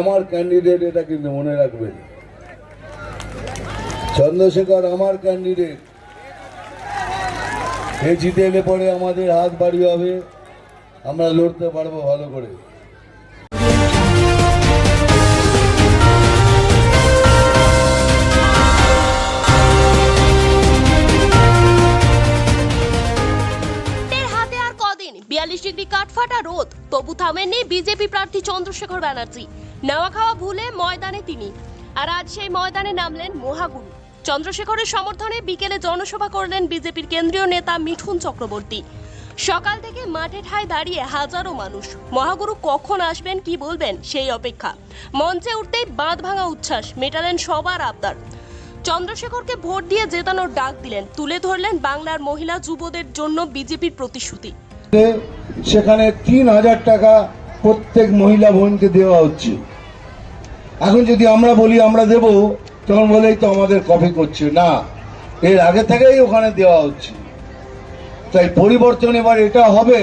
আমার ক্যান্ডিডেট, এটা কিন্তু মনে রাখবেন। চন্দ্রশেখর আমার ক্যান্ডিডেট। এ জিতে এলে পরে আমাদের হাত বাড়ি হবে, আমরা লড়তে পারবো ভালো করে। হাতে আর কদিন 42 ডিগ্রি কাঠফাটা রোদ, তবু থামেননি বিজেপি প্রার্থী চন্দ্রশেখর ব্যানার্জি। নেওয়া খাওয়া ভুলে ময়দানে তিনি, আর আজ সেই ময়দানে নামলেন মহাগুরু। চন্দ্রশেখরের সমর্থনে বিকেলে জনসভা করলেন বিজেপির কেন্দ্রীয় নেতা মিঠুন চক্রবর্তী। সকাল থেকে মাঠে ঠায় দাঁড়িয়ে হাজারো মানুষ। মহাগুরু কখন আসবেন, কি বলবেন, সেই অপেক্ষা। মঞ্চে উঠতেই বাঁধ ভাঙা উচ্ছ্বাস, মেটালেন সবার আবদার। চন্দ্রশেখরকে ভোট দিয়ে জেতানোর ডাক দিলেন, তুলে ধরলেন বাংলার মহিলা যুবদের জন্য বিজেপির প্রতিশ্রুতি। সেখানে ৩,০০০ টাকা প্রত্যেক মহিলা বোনকে দেওয়া হচ্ছে। এখন যদি আমরা বলি আমরা দেব, তখন বলেই তো আমাদের কপি করছে না, এর আগে থেকেই ওখানে দেওয়া হচ্ছে। তাই পরিবর্তন এবার এটা হবে,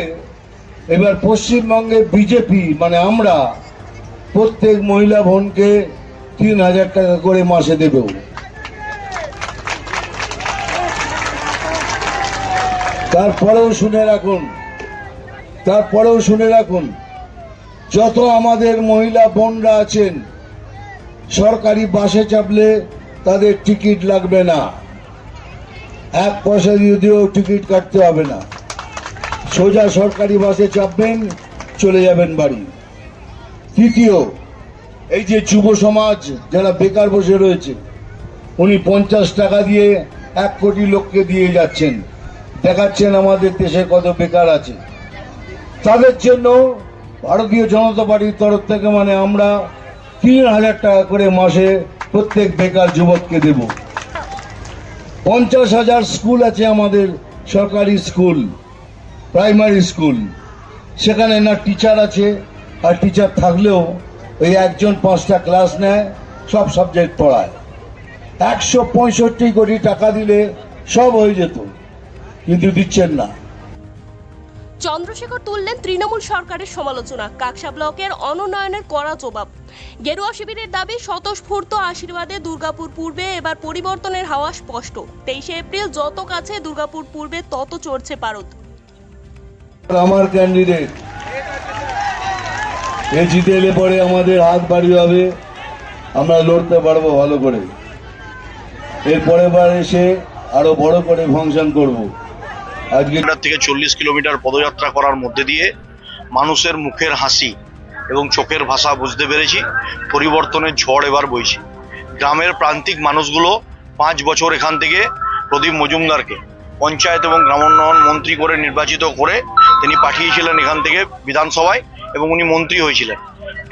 এবার পশ্চিমবঙ্গে বিজেপি মানে আমরা প্রত্যেক মহিলা বোনকে ৩,০০০ টাকা করে মাসে দেব। তারপরেও শুনে রাখুন, যত আমাদের মহিলা বোনরা আছেন সরকারি বাসে চাপলে তাদের টিকিট লাগবে না, 1 পয়সা দিয়েও টিকিট কাটতে হবে না। সোজা সরকারি বাসে চাপবেন, চলে যাবেন বাড়ি। তৃতীয়, এই যে যুব সমাজ যারা বেকার বসে রয়েছে, উনি 50 টাকা দিয়ে 1 কোটি লোককে দিয়ে যাচ্ছেন, দেখাচ্ছেন আমাদের দেশে কত বেকার আছে। তাদের জন্য ভারতীয় জনতা পার্টির তরফ থেকে মানে আমরা ৩,০০০ টাকা করে মাসে প্রত্যেক বেকার যুবককে দেব। 50,000 স্কুল আছে আমাদের, সরকারি স্কুল, প্রাইমারি স্কুল, সেখানে না টিচার আছে, আর টিচার থাকলেও ওই একজন 5টা ক্লাস নেয়, সব সাবজেক্ট পড়ায়। 165 কোটি টাকা দিলে সব হয়ে যেত, কিন্তু দিচ্ছেন না। চন্দ্রশেখর তুললেন তৃণমূল সরকারের সমালোচনা, কাকসা ব্লকের অনুন্নয়নের কড়া জবাব। গেরুয়া শিবিরের দাবি স্বতঃস্ফূর্ত আশীর্বাদে দুর্গাপুর পূর্বে এবার পরিবর্তনের হাওয়া স্পষ্ট। 23 এপ্রিল যত কাছে দুর্গাপুর পূর্বে তত চড়ছে পারদ। আমার ক্যান্ডিডেট, এ জিতে এলে পরে আমাদের হাত বাড়ি হবে, আমরা লড়তে পারবো ভালো করে। এরপরে বার এসে আরো বড় করে ফাংশন করব। আজকে থেকে 40 কিলোমিটার পদযাত্রা করার মধ্যে দিয়ে মানুষের মুখের হাসি এবং চোখের ভাষা বুঝতে পেরেছি পরিবর্তনের ঝড় এবার বইছে। গ্রামের প্রান্তিক মানুষগুলো 5 বছর এখান থেকে প্রদীপ মজুমদারকে পঞ্চায়েত এবং গ্রামোন্নয়ন মন্ত্রী করে নির্বাচিত করে তিনি পাঠিয়েছিলেন এখান থেকে বিধানসভায়, এবং উনি মন্ত্রী হয়েছিলেন।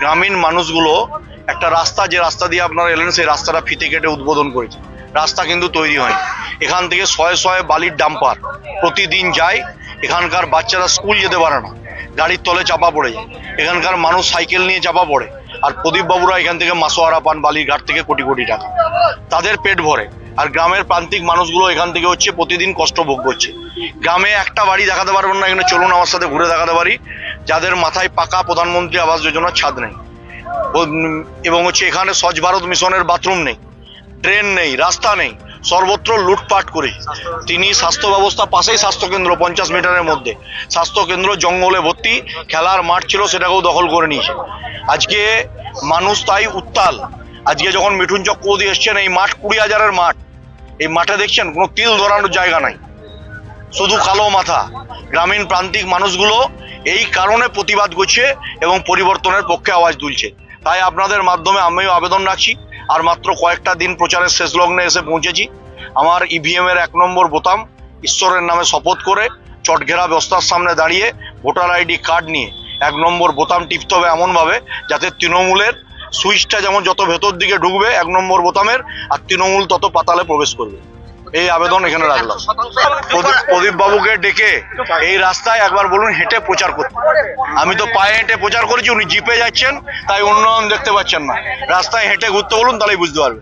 গ্রামীণ মানুষগুলো একটা রাস্তা, যে রাস্তা দিয়ে আপনারা এলেন, সেই রাস্তাটা ফিতে কেটে উদ্বোধন করেছে। রাস্তা কিন্তু তৈরি হয়নি। এখান থেকে শয়ে বালির ডাম্পার প্রতিদিন যায়। এখানকার বাচ্চারা স্কুল যেতে পারে না, গাড়ির তলে চাপা পড়ে যায়। এখানকার মানুষ সাইকেল নিয়ে চাপা পড়ে, আর প্রদীপ বাবুরা এখান থেকে মাসোয়ারা পান বালির ঘাট থেকে কোটি কোটি টাকা, তাদের পেট ভরে। আর গ্রামের প্রান্তিক মানুষগুলো এখান থেকে প্রতিদিন কষ্ট ভোগ করছে। গ্রামে একটা বাড়ি দেখাতে পারবেন না, এখানে চলুন আমার সাথে ঘুরে দেখাতে পারি, যাদের মাথায় পাকা প্রধানমন্ত্রী আবাস যোজনার ছাদ নেই, এবং এখানে স্বচ্ছ ভারত মিশনের বাথরুম নেই, ট্রেন নেই, রাস্তা নেই, সর্বত্র লুটপাট করে। তিনি স্বাস্থ্য ব্যবস্থা, পাশেই স্বাস্থ্যকেন্দ্র 50 মিটারের মধ্যে স্বাস্থ্যকেন্দ্র, জঙ্গলে ভর্তি, খেলার মাঠ ছিল সেটাকেও দখল করে নিয়েছে। আজকে মানুষ তাই উত্তাল। আজকে যখন মিঠুন চক্রবর্তী এসছেন, এই মাঠ 20,000-এর মাঠ, এই মাঠে দেখছেন কোনো তিল ধরানোর জায়গা নাই, শুধু কালো মাথা। গ্রামীণ প্রান্তিক মানুষগুলো এই কারণে প্রতিবাদ করছে এবং পরিবর্তনের পক্ষে আওয়াজ তুলছে। তাই আপনাদের মাধ্যমে আমিও আবেদন রাখছি, আর মাত্র কয়েকটা দিন প্রচারের শেষ লগ্নে এসে পৌঁছেছি। আমার ইভিএম এর 1 নম্বর বোতাম ঈশ্বরের নামে শপথ করে চটঘেরা বস্তার সামনে দাঁড়িয়ে ভোটার আইডি কার্ড নিয়ে 1 নম্বর বোতাম টিপতে হবে এমনভাবে যাতে তৃণমূলের সুইচটা যেমন যত ভেতর দিকে ঢুকবে 1 নম্বর বোতামের, আর তৃণমূল তত পাতালে প্রবেশ করবে। এই আবেদন এখানে রাখলাম। প্রদীপ বাবুকে ডেকে এই রাস্তায় একবার বলুন হেঁটে প্রচার করতে। আমি তো পায়ে হেঁটে প্রচার করেছি, উনি জিপে যাচ্ছেন, তাই উন্নয়ন দেখতে পাচ্ছেন না। রাস্তায় হেঁটে ঘুরতে বলুন, তাহলেই বুঝতে পারবে।